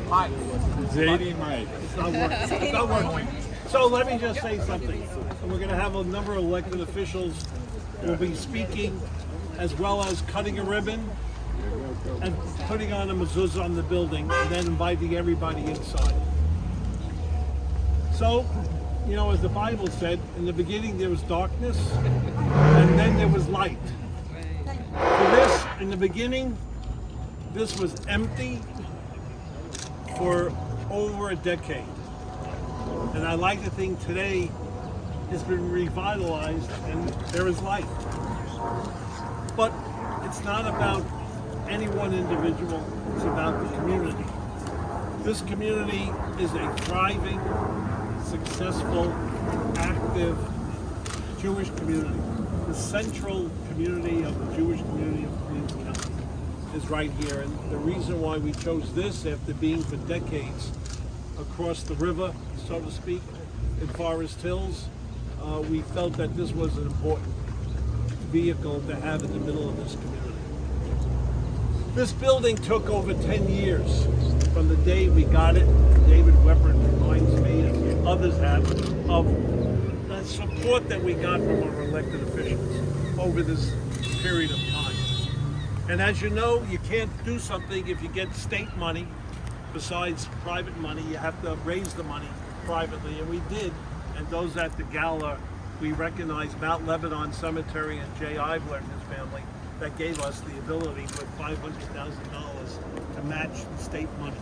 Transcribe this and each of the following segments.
Hi. Zadie Mike. It's not working. It's not working. So let me just say something. We're going to have a number of elected officials who will be speaking, as well as cutting a ribbon and putting on a mezuzah on the building, and then inviting everybody inside. So, you know, as the Bible said, in the beginning there was darkness, and then there was light. For this, in the beginning, this was empty for over a decade. And I like to think today it's been revitalized and there is light. But it's not about any one individual, it's about the community. This community is a thriving, successful, active Jewish community. The central community of the Jewish community of Queens County is right here. And the reason why we chose this, after being for decades across the river, so to speak, in Forest Hills, we felt that this was an important vehicle to have in the middle of this community. This building took over 10 years from the day we got it. David Weprin reminds me, and others have, of the support that we got from our elected officials over this period of time. And as you know, you can't do something if you get state money. Besides private money, you have to raise the money privately, and we did. And those at the gala, we recognized Mount Lebanon Cemetery and Jay Ivler and his family that gave us the ability with $500,000 to match the state money.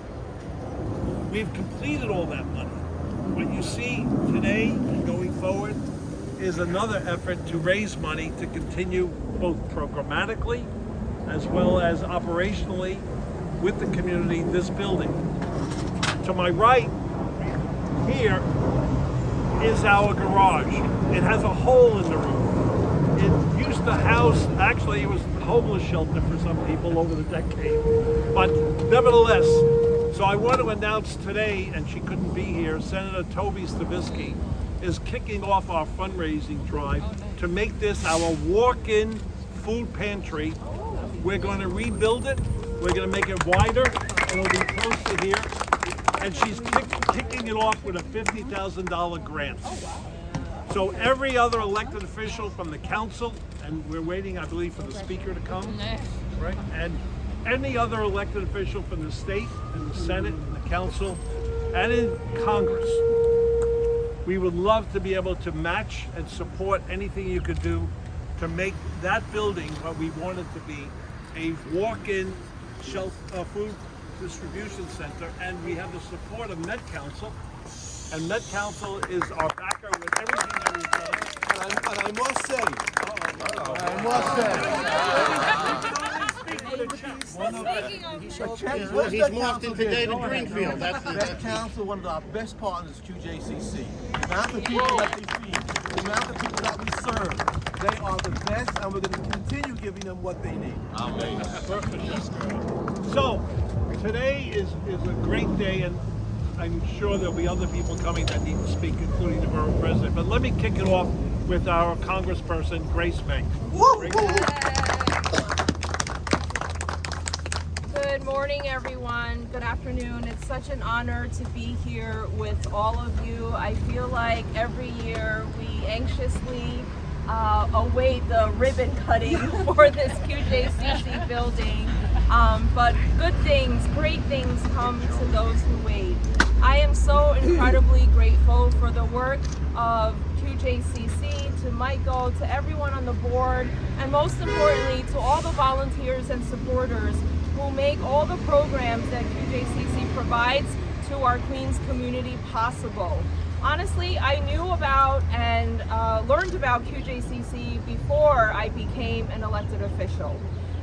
We've completed all that money. What you see today and going forward is another effort to raise money to continue both programmatically as well as operationally with the community, this building. To my right here is our garage. It has a hole in the roof. It used to house, actually it was a homeless shelter for some people over the decade. But nevertheless, so I want to announce today, and she couldn't be here, Senator Toby Stavisky is kicking off our fundraising drive to make this our walk-in food pantry. We're going to rebuild it. We're going to make it wider. It'll be close to here. And she's kicking it off with a $50,000 grant. So every other elected official from the council, and we're waiting, I believe, for the speaker to come, right? And any other elected official from the state and the Senate and the council and in Congress, we would love to be able to match and support anything you could do to make that building what we want it to be, a walk-in food distribution center. And we have the support of Met Council, and Met Council is our backer with everything that we've done. And I must say, He's morphed into David Greenfield. That council, one of our best partners, QJCC. The amount of people that they feed, the amount of people that we serve, they are the best, and we're going to continue giving them what they need. So, today is a great day, and I'm sure there'll be other people coming that need to speak, including the borough president. But let me kick it off with our congressperson, Grace Meng. Good morning, everyone. Good afternoon. It's such an honor to be here with all of you. I feel like every year we anxiously await the ribbon cutting for this QJCC building. But good things, great things come to those who wait. I am so incredibly grateful for the work of QJCC, to Michael, to everyone on the board, and most importantly, to all the volunteers and supporters who make all the programs that QJCC provides to our Queens community possible. Honestly, I knew about and learned about QJCC before I became an elected official.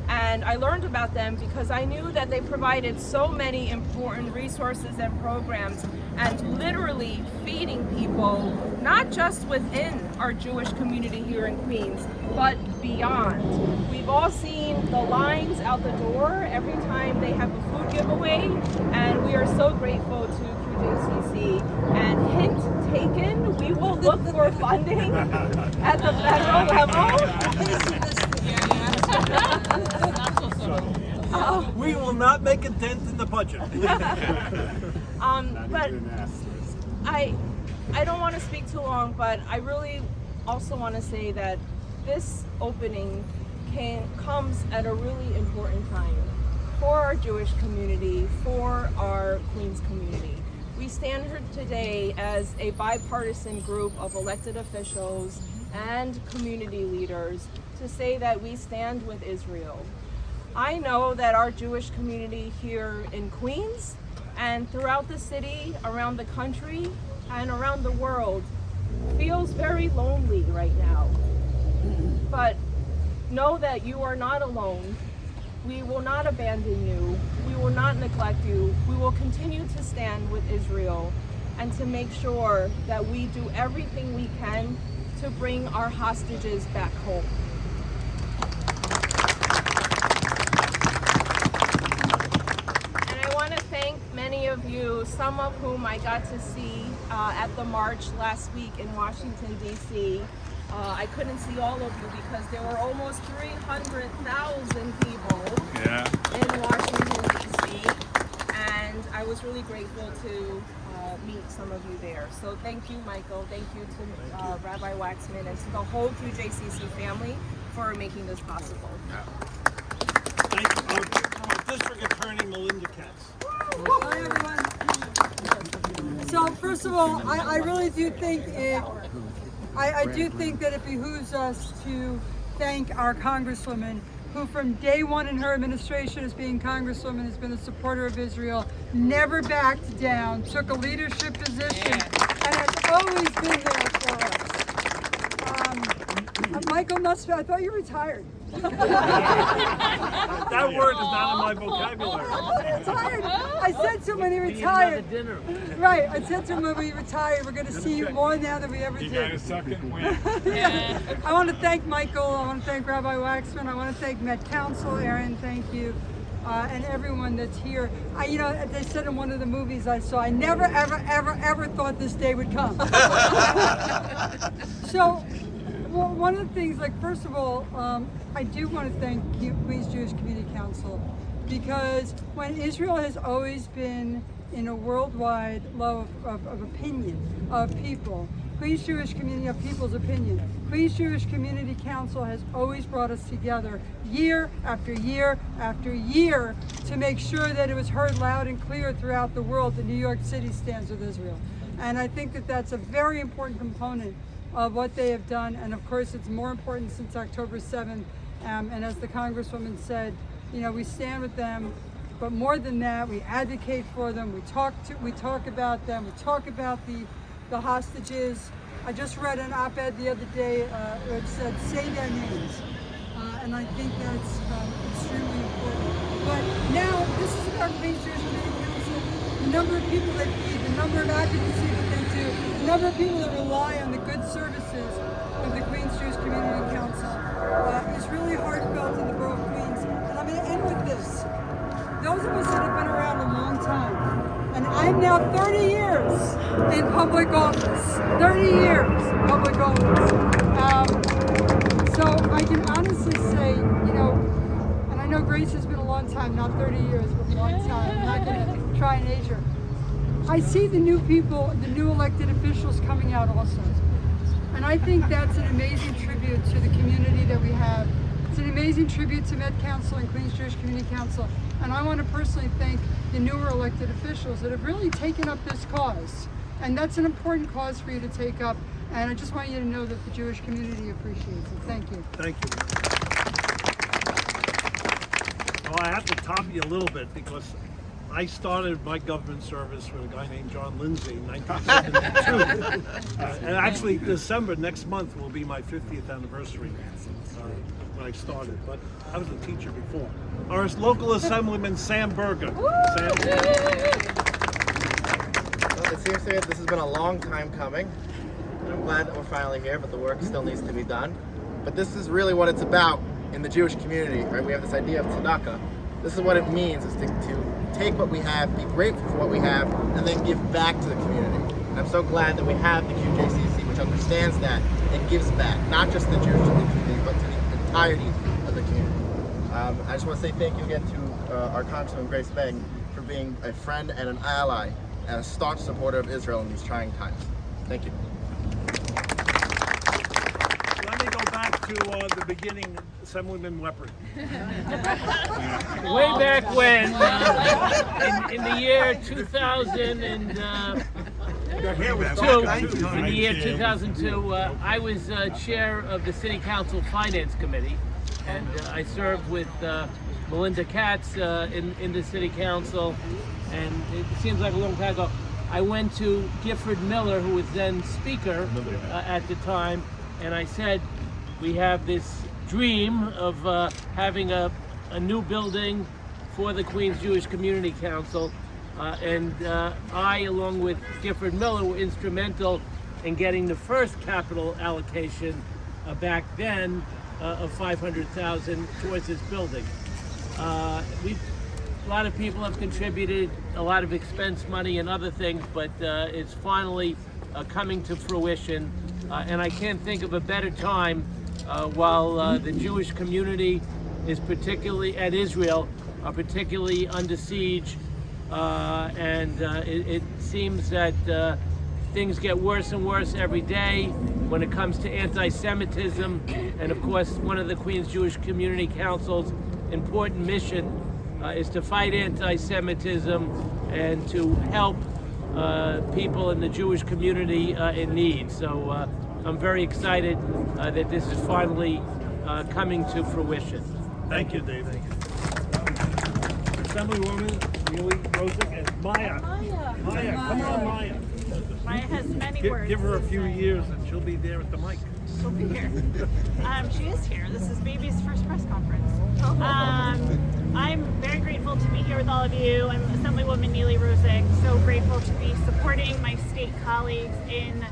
And I learned about them because I knew that they provided so many important resources and programs, and literally feeding people, not just within our Jewish community here in Queens, but beyond. We've all seen the lines out the door every time they have a food giveaway, and we are so grateful to QJCC. And hint taken, we will look for funding at the federal level. We will not make a dent in the budget. But I don't want to speak too long, but I really also want to say that this opening comes at a really important time for our Jewish community, for our Queens community. We stand here today as a bipartisan group of elected officials and community leaders to say that we stand with Israel. I know that our Jewish community here in Queens and throughout the city, around the country, and around the world feels very lonely right now. But know that you are not alone. We will not abandon you. We will not neglect you. We will continue to stand with Israel and to make sure that we do everything we can to bring our hostages back home. And I want to thank many of you, some of whom I got to see at the march last week in Washington, D.C. I couldn't see all of you because there were almost 300,000 people in Washington, D.C. And I was really grateful to meet some of you there. So thank you, Michael. Thank you to Rabbi Waxman and to the whole QJCC family for making this possible. Thank you. Our District Attorney Melinda Katz. Hi, everyone. So first of all, I really do think I do think that it behooves us to thank our Congresswoman, who from day one in her administration as being Congresswoman has been a supporter of Israel, never backed down, took a leadership position, and has always been there for us. Michael Nussbaum, I thought you retired. That word is not in my vocabulary. Retired. I said to him when he retired. Right. I said to him when we retired, we're going to see you more now than we ever did. You got a second win. Yeah. I want to thank Michael. I want to thank Rabbi Waxman. I want to thank Met Council. Aaron, thank you. And everyone that's here. You know, they said in one of the movies I saw, I never, ever, ever, ever thought this day would come. So, well, one of the things, like, first of all, I do want to thank Queens Jewish Community Council, because when Israel has always been in a worldwide low of opinion of people, Queens Jewish Community of people's opinion, Queens Jewish Community Council has always brought us together year after year after year to make sure that it was heard loud and clear throughout the world that New York City stands with Israel. And I think that that's a very important component of what they have done, and of course it's more important since October 7th, and as the Congresswoman said, you know, we stand with them, but more than that, we advocate for them, we talk about them, we talk about the hostages. I just read an op-ed the other day which said, say their names, and I think that's extremely important. But now, this is about Queens Jewish Community Council, the number of people they feed, the number of advocacy that they do, the number of people that rely on the good services of the Queens Jewish Community Council is really heartfelt in the borough of Queens. And I'm going to end with this. Those of us that have been around a long time, and I'm now 30 years in public office, 30 years in public office. So I can honestly say, you know, and I know Grace has been a long time, not 30 years, but a long time. I'm not going to try and age her. I see the new people, the new elected officials coming out also. And I think that's an amazing tribute to the community that we have. It's an amazing tribute to Met Council and Queens Jewish Community Council. And I want to personally thank the newer elected officials that have really taken up this cause. And that's an important cause for you to take up. And I just want you to know that the Jewish community appreciates it. Thank you. Thank you. Well, I have to top you a little bit because I started my government service with a guy named John Lindsay in 1972. And actually, December next month will be my 50th anniversary when I started. But I was a teacher before. Our local assemblyman, Sam Berger. Sam. Well, it seems to me that this has been a long time coming. I'm glad that we're finally here, but the work still needs to be done. But this is really what it's about in the Jewish community, right? We have this idea of tzedakah. This is what it means, is to take what we have, be grateful for what we have, and then give back to the community. And I'm so glad that we have the QJCC, which understands that and gives back, not just the Jewish community, but to the entirety of the community. I just want to say thank you again to our Congresswoman Grace Meng for being a friend and an ally and a staunch supporter of Israel in these trying times. Thank you. Let me go back to the beginning, Assemblyman Weprin. Way back when, in the year 2002, I was chair of the City Council Finance Committee, and I served with Melinda Katz in the City Council, and it seems like a long time ago. I went to Gifford Miller, who was then Speaker at the time, and I said, we have this dream of having a new building for the Queens Jewish Community Council, and I, along with Gifford Miller, were instrumental in getting the first capital allocation back then of $500,000 towards this building. A lot of people have contributed a lot of expense money and other things, but it's finally coming to fruition, and I can't think of a better time while the Jewish community is particularly, and Israel, are particularly under siege, and it seems that things get worse and worse every day when it comes to anti-Semitism, and of course one of the Queens Jewish Community Council's important mission is to fight anti-Semitism and to help people in the Jewish community in need. So I'm very excited that this is finally coming to fruition. Thank you, David. Assemblywoman Nily Rozic and Maya. Maya, come on, Maya. Maya has many words. Give her a to few say. years and she'll be there at the mic. She'll be here. She is here. This is baby's first press conference. I'm very grateful to be here with all of you. I'm Assemblywoman Nily Rozic. So grateful to be supporting my state colleagues in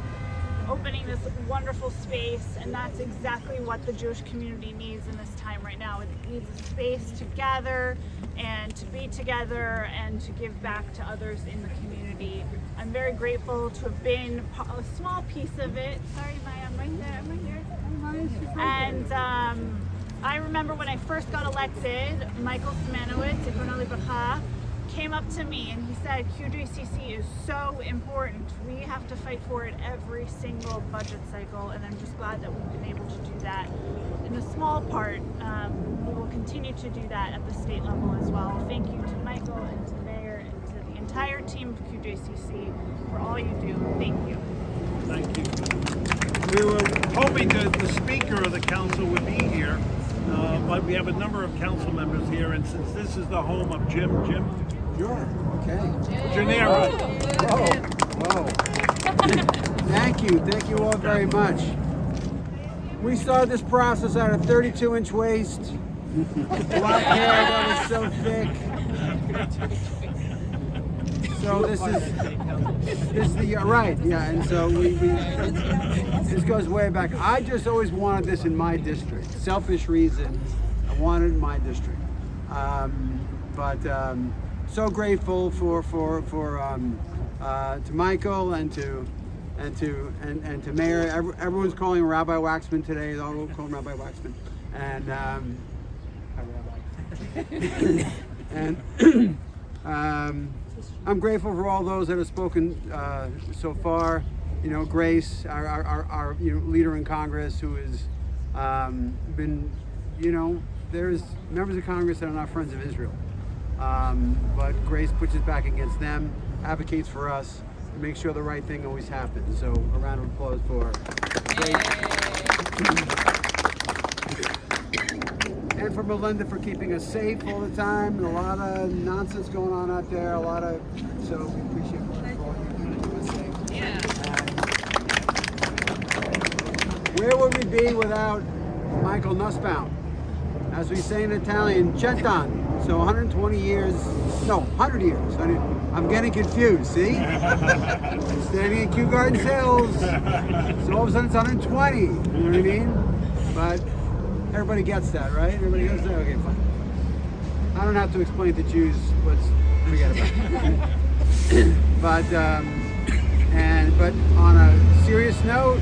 opening this wonderful space, and that's exactly what the Jewish community needs in this time right now. It needs a space to gather and to be together and to give back to others in the community. I'm very grateful to have been a small piece of it. Sorry, Maya, I'm right there. And I remember when I first got elected, Michael Nussbaum came up to me and he said, QJCC is so important. We have to fight for it every single budget cycle, and I'm just glad that we've been able to do that in a small part. We will continue to do that at the state level as well. Thank you to Michael and to the Mayor and to the entire team of QJCC for all you do. Thank you. Thank you. We were hoping that the Speaker of the Council would be here, but we have a number of council members here, and since this is the home of Jim Sure, okay. Gennaro. Whoa. Thank you all very much. We started this process at a 32-inch waist, black hair that was so thick. So this is the right, yeah, and so we this goes way back. I just always wanted this in my district. Selfish reasons, I wanted it in my district. So grateful to Michael and to Mayor. Everyone's calling Rabbi Waxman today. They all call him Rabbi Waxman. And I'm grateful for all those that have spoken so far. You know, Grace, our leader in Congress, who has been, there's members of Congress that are not friends of Israel. But Grace pushes back against them, advocates for us, and makes sure the right thing always happens. So a round of applause for Grace. And for Melinda for keeping us safe all the time, and a lot of nonsense going on out there, so we appreciate all you do to keep us safe. Yeah. Where would we be without Michael Nussbaum? As we say in Italian, Cent'anni. So 100 years. I'm getting confused, see? Standing in Kew Gardens Hills. So all of a sudden it's 120, you know what I mean? But everybody gets that, right? Everybody gets that? Okay, fine. I don't have to explain to Jews, let's forget about it. But on a serious note,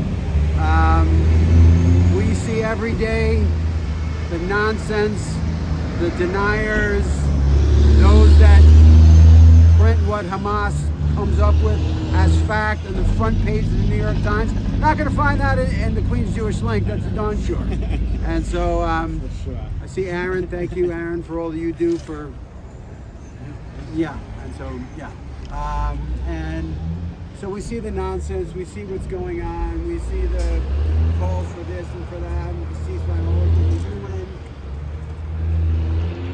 we see every day the nonsense, the deniers, those that print what Hamas comes up with as fact on the front page of the New York Times, not going to find that in the Queen's Jewish Link. That's a darn sure. And so I see Aaron. Thank you, Aaron, for all that you do for. Yeah. And so and so we see the nonsense. We see what's going on. We see the calls for this and for that. And the ceasefire.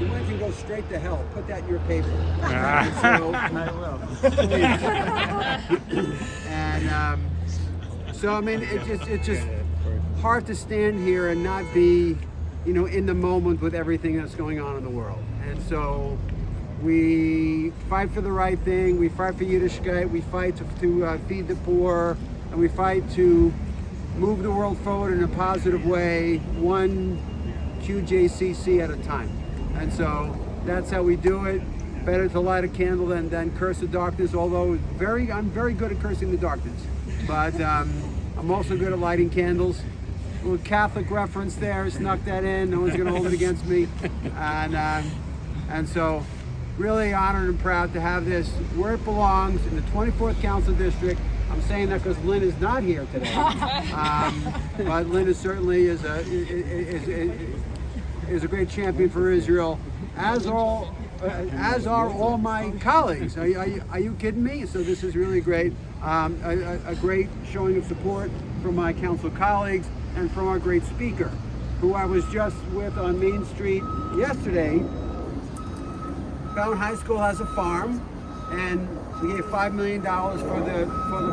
The one can go straight to hell. Put that in your paper. I will. And so I mean, it's just hard to stand here and not be, in the moment with everything that's going on in the world. And so we fight for the right thing. We fight for Yiddishkeit. We fight to feed the poor, and we fight to move the world forward in a positive way, one QJCC at a time. And so that's how we do it. Better to light a candle than curse the darkness, although I'm very good at cursing the darkness. But I'm also good at lighting candles. A little Catholic reference there, snuck that in. No one's gonna hold it against me. And so really honored and proud to have this where it belongs in the 24th Council District. I'm saying that because Lynn is not here today. But Lynn is certainly is a great champion for Israel, as are all my colleagues. Are you kidding me? So this is really great. A great showing of support from my council colleagues and from our great speaker, who I was just with on Main Street yesterday. Bound High School has a farm, and we gave $5 million for the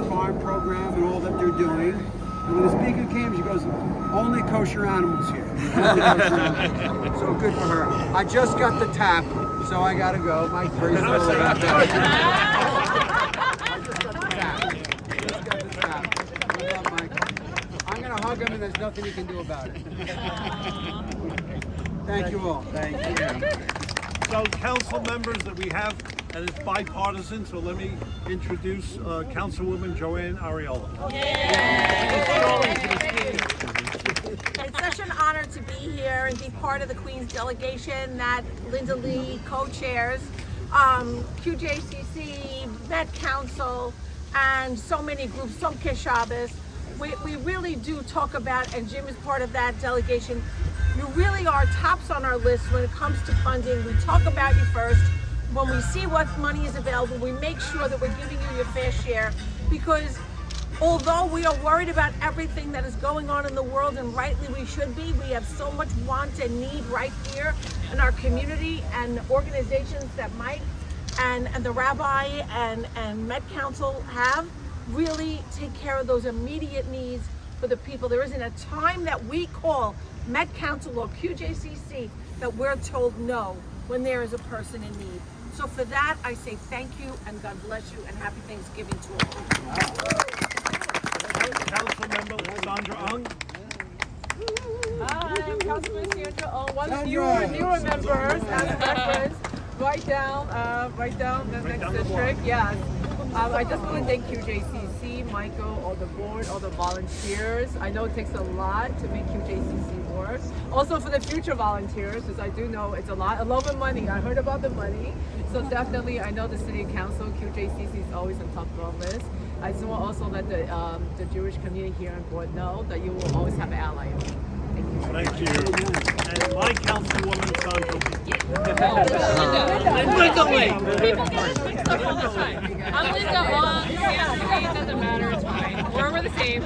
farm program and all that they're doing. And when the speaker came, she goes, "Only kosher animals here." Only kosher animals. So good for her. I just got the tap, so I gotta go. Mike, very slow about that. I just got the tap. I love Michael. I'm gonna hug him, and there's nothing he can do about it. Thank you all. Thank you. So council members that we have, and it's bipartisan, so let me introduce Councilwoman Joann Ariola. It's such an honor to be here and be part of the Queen's delegation that Linda Lee co-chairs, QJCC, Met Council, and so many groups, Som Shabbos. We really do talk about, and Jim is part of that delegation, you really are tops on our list when it comes to funding. We talk about you first. When we see what money is available, we make sure that we're giving you your fair share, because although we are worried about everything that is going on in the world, and rightly we should be, we have so much want and need right here in our community, and organizations that Mike and the Rabbi and Met Council have really take care of those immediate needs for the people. There isn't a time that we call Met Council or QJCC that we're told no when there is a person in need. So for that, I say thank you and God bless you and happy Thanksgiving to all. Councilmember Sandra Ung. Hi, I'm Councilman Sandra Ung, one of the newer members as reference. Right down the next district. Yes. I just want to thank QJCC, Michael, all the board, all the volunteers. I know it takes a lot to make QJCC work. Also for the future volunteers, because I do know it's a lot of money. I heard about the money. So definitely, I know the City Council, QJCC is always on top of our list. I just want also let the Jewish community here on board know that you will always have an ally. Thank you. And my councilwoman, Sandra. Linda Lee. People get it mixed up all the time. I'm Linda Ung. Sandra Lee, doesn't matter. It's fine. We're the same.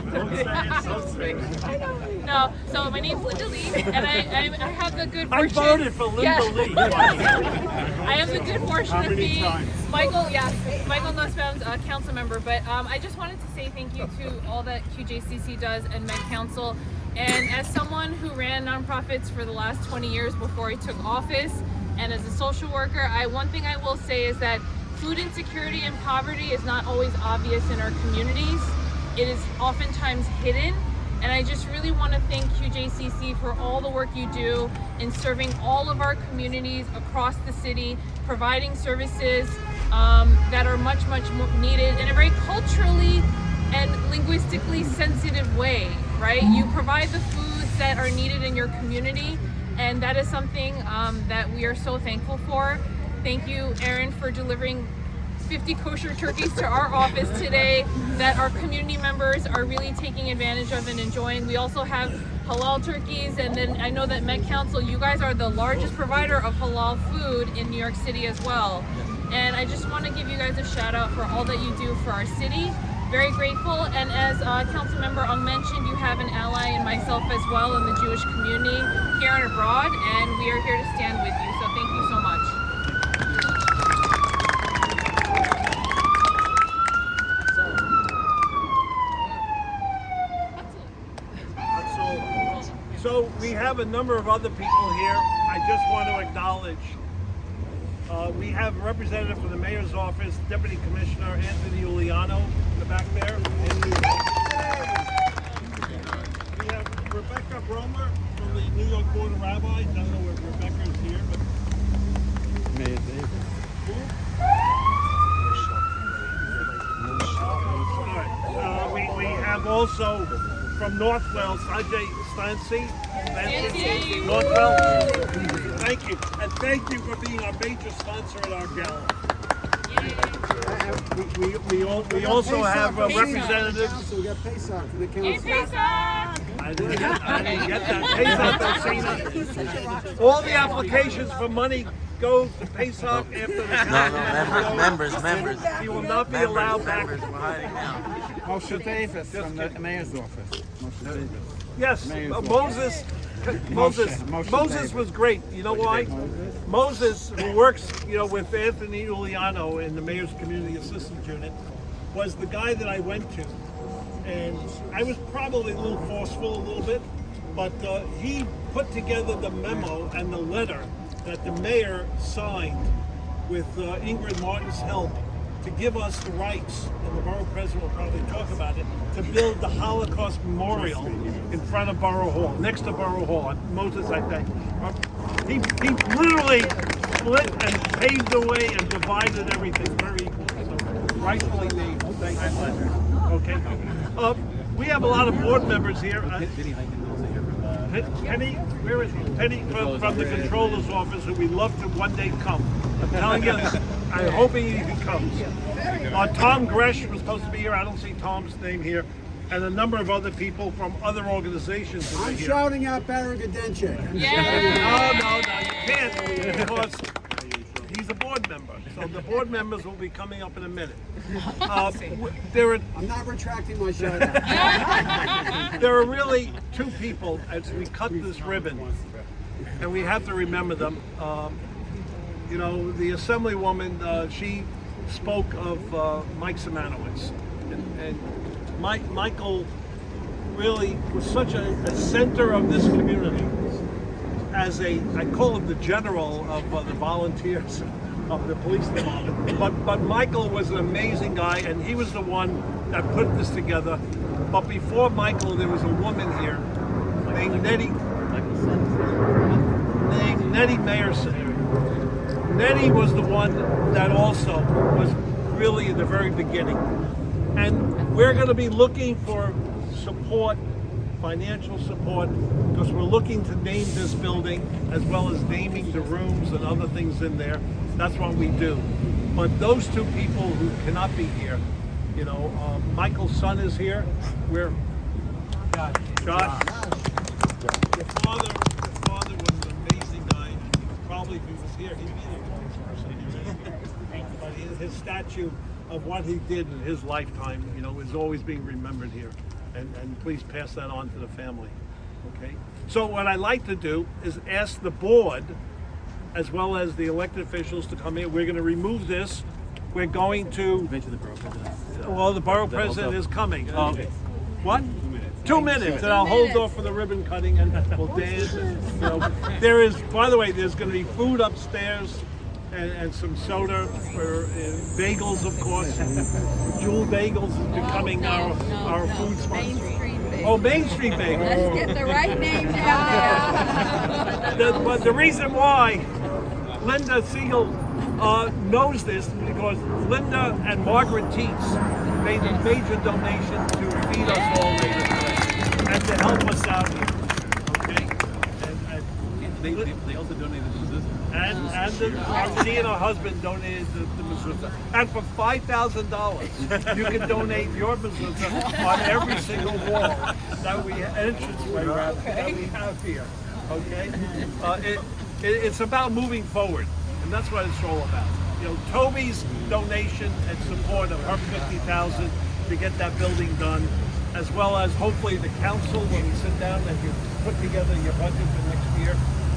No, so my name's Linda Lee, and I have the good fortune. I voted for Linda Lee. I have the good fortune to be Michael Nussbaum's council member. But I just wanted to say thank you to all that QJCC does and Met Council. And as someone who ran nonprofits for the last 20 years before I took office, and as a social worker, one thing I will say is that food insecurity and poverty is not always obvious in our communities. It is oftentimes hidden. And I just really want to thank QJCC for all the work you do in serving all of our communities across the city, providing services that are much, much more needed in a very culturally and linguistically sensitive way, right? You provide the foods that are needed in your community, and that is something that we are so thankful for. Thank you, Aaron, for delivering 50 kosher turkeys to our office today that our community members are really taking advantage of and enjoying. We also have halal turkeys, and then I know that Met Council, you guys are the largest provider of halal food in New York City as well. And I just want to give you guys a shout out for all that you do for our city. Very grateful, and as Councilmember Ung mentioned, you have an ally in myself as well in the Jewish community here and abroad, and we are here to stand with you, so thank you so much. So we have a number of other people here. I just want to acknowledge we have a representative from the mayor's office, Deputy Commissioner Anthony Uliano in the back there. We have Rebecca Bromer from the New York Board of Rabbis. I don't know if Rebecca is here, but Mayor David. All right. We have also from North Wales, Ajay Stancy. North Wales. Thank you. And thank you for being our major sponsor at our gala. We also have representatives. So we got Pesach for the council. I didn't get that. Pesach. All the applications for money go to Pesach after the council. Members. You will not be allowed back. Members, we're hiding now. Moshe Davis from the mayor's office. Moshe Davis. Yes, Moshe Moses Davis. was great. You know why? Moses, who works, with Anthony Uliano in the Mayor's Community Assistance Unit, was the guy that I went to. And I was probably a little forceful, a little bit, but he put together the memo and the letter that the mayor signed with Ingrid Martin's help to give us the rights, and the borough president will probably talk about it, to build the Holocaust Memorial in front of Borough Hall, next to Borough Hall. Moses, I think. He literally split and paved the way and divided everything very equally. So rightfully named. Thank you. Okay. We have a lot of board members here. Penny, where is he? Penny from the controller's office, who we'd love to one day come. I'm telling you, I'm hoping he comes. Tom Gresh was supposed to be here. I don't see Tom's name here. And a number of other people from other organizations who are I'm here. shouting out Barry Gadenchik. No, you can't, because he's a board member. So the board members will be coming up in a minute. I'm not retracting my shout out. There are really two people as we cut this ribbon, and we have to remember them. The Assemblywoman, she spoke of Mike Simanowitz, and Michael really was such a center of this community as I call him the general of the volunteers of the police department. But Michael was an amazing guy, and he was the one that put this together. But before Michael, there was a woman here named Nettie Mayerson. Nettie was the one that also was really in the very beginning. And we're going to be looking for support, financial support, because we're looking to name this building as well as naming the rooms and other things in there. That's what we do. But those two people who cannot be here, Michael's son is here. Josh. Your father was an amazing guy. Probably if he was here, he'd be the person. But his statue of what he did in his lifetime, is always being remembered here. And please pass that on to the family. Okay? So what I like to do is ask the board, as well as the elected officials, to come in. We're going to remove this. We're going to... Well, the borough president is coming. What? 2 minutes, and I'll hold off for the ribbon cutting, and we'll dance. There is, by the way, there's going to be food upstairs and some soda for bagels, of course. Jewel Bagels is becoming our food sponsor. Main Street Bagels. Let's get the right name down there. The reason why Linda Siegel knows this because Linda and Margaret Tietz made a major donation to feed us all later today and to help us out here. Okay? And they also donated to this. She and her husband donated the mezuzah. And for $5,000, you can donate your mezuzah on every single wall that we entranceway that we have here. Okay, it's about moving forward, and that's what it's all about. You know, Toby's donation and support of her $50,000 to get that building done, as well as hopefully the council, when we sit down and you put together your budget for next year,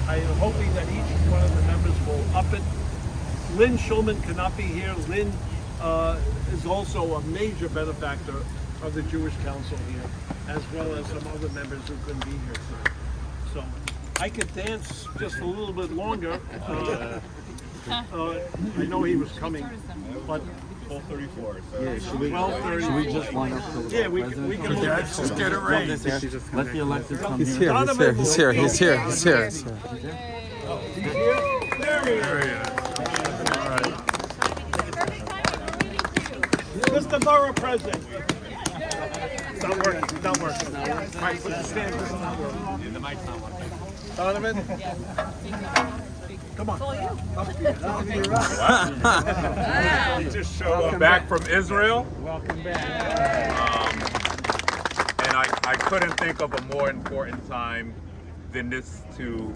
I am hoping that each one of the members will up it. Lynn Schulman cannot be here. Lynn is also a major benefactor of the Jewish Council here, as well as some other members who couldn't be here today. So I could dance just a little bit longer. I know he was coming, but 12:34. Yeah, should we 12:30. Should we just line up to the Yeah, we can just get it right. Let the elected come He's here. here. He's here. He's here. He's here. He's here. There he is. All right. Mr. Borough President. It's not working. It's not working. Right, put the stand. It's not working. And the mic's not working. Donovan? Come on. We just showed up back from Israel. Welcome back. And I couldn't think of a more important time than this to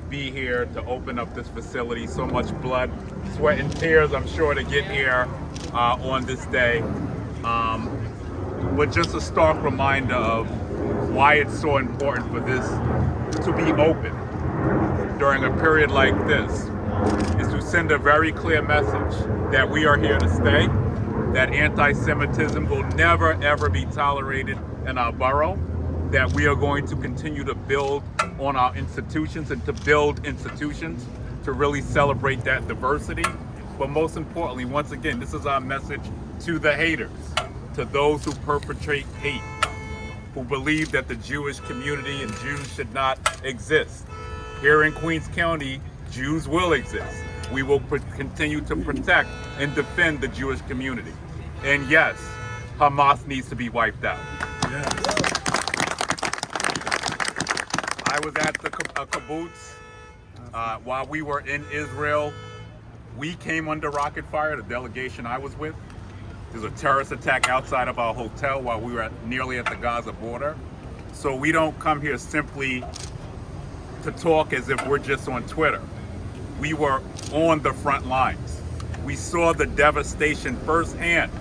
be here, to open up this facility. So much blood, sweat, and tears, I'm sure, to get here on this day. But just a stark reminder of why it's so important for this to be open during a period like this, is to send a very clear message that we are here to stay, that anti-Semitism will never ever be tolerated in our borough, that we are going to continue to build on our institutions and to build institutions to really celebrate that diversity. But most importantly, once again, this is our message to the haters, to those who perpetrate hate, who believe that the Jewish community and Jews should not exist. Here in Queens County, Jews will exist. We will continue to protect and defend the Jewish community. And yes, Hamas needs to be wiped out. Yes. I was at the kibbutz while we were in Israel. We came under rocket fire, the delegation I was with. There's a terrorist attack outside of our hotel while we were nearly at the Gaza border. So we don't come here simply to talk as if we're just on Twitter. We were on the front lines. We saw the devastation firsthand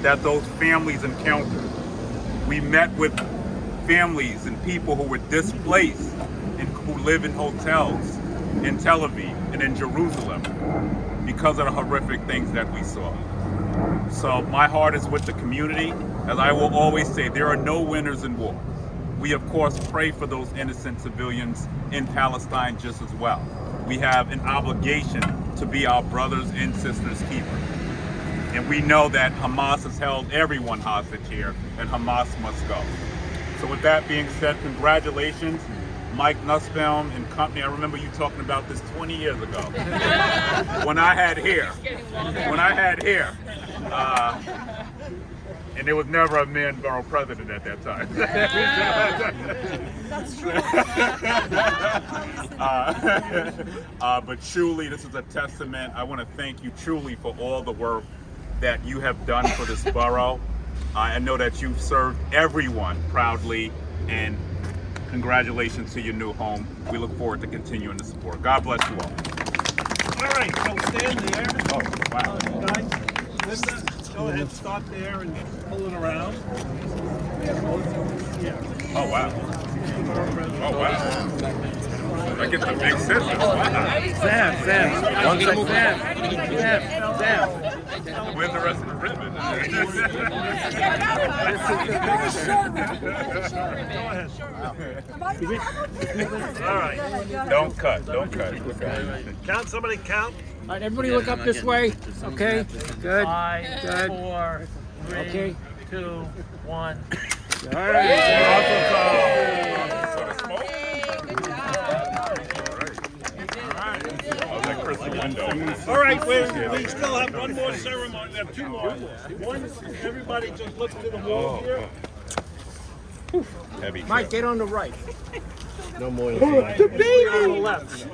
that those families encountered. We met with families and people who were displaced and who live in hotels in Tel Aviv and in Jerusalem because of the horrific things that we saw. So my heart is with the community. As I will always say, there are no winners in war. We of course pray for those innocent civilians in Palestine just as well. We have an obligation to be our brothers and sisters keeper. And we know that Hamas has held everyone hostage here, and Hamas must go. So with that being said, congratulations, Mike Nussbaum and company. I remember you talking about this 20 years ago when I had hair. And there was never a man borough president at that time. That's true. But truly, this is a testament. I want to thank you truly for all the work that you have done for this borough. I know that you've served everyone proudly, and congratulations to your new home. We look forward to continuing the support. God bless you all. All right, so stand there. Oh, wow. Guys, Linda, go ahead, start there and pull it around. Yeah. Oh, wow. Oh, wow. I get the big scissors. Wow. Sam. One second. Sam. Where's the rest of the ribbon? All right. Don't cut. Count, somebody count. All right, everybody look up this way. Okay, good. 5, Good. 4, 3, Okay. 2, 1. All right. All right, we still have one more ceremony. We have two more. One, everybody just look to the wall here. Heavy. Mike, get on the right. No more. The baby on the left.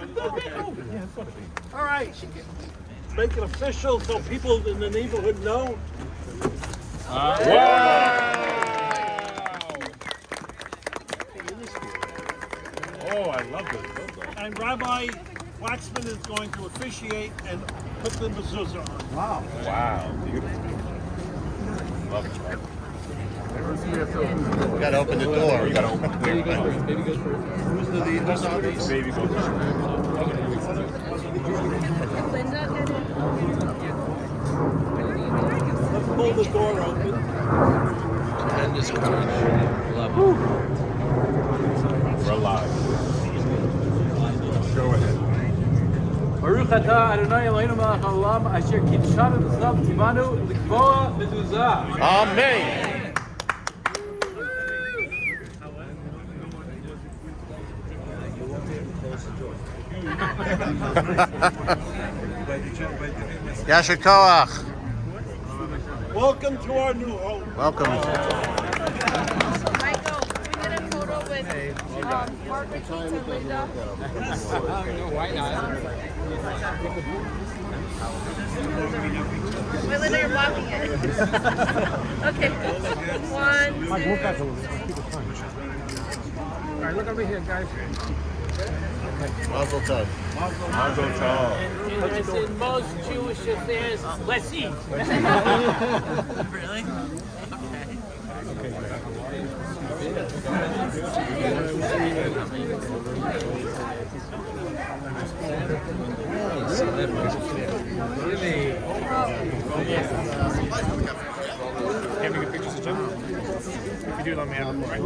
All right. Make it official so people in the neighborhood know. Wow! Oh, I love this. And Rabbi Waxman is going to officiate and put the mezuzah on. Wow. Wow, beautiful. Love it. We gotta open the door. You gotta open the door. Baby goes first. Who's the lead? Who's on these? Baby goes first. Let's pull the door open. Tremendous courage. Love it. We're alive. Go ahead. Baruch atah Adonai Eloheinu melech haolam asher kidshanu b'tzlav tivanu l'kvoa mezuzah. Amen. Yasher Koach. Welcome to our new home. Welcome. Michael, can we get a photo with Margaret and Linda? Why not? Wait, Linda, you're blocking it. Okay. 1, 2. All right, look over here, guys. Mazel tov. Mazel tov. And as in most Jewish affairs, let's eat. Really? Can we get pictures of Jim? If you do, let me have them, right?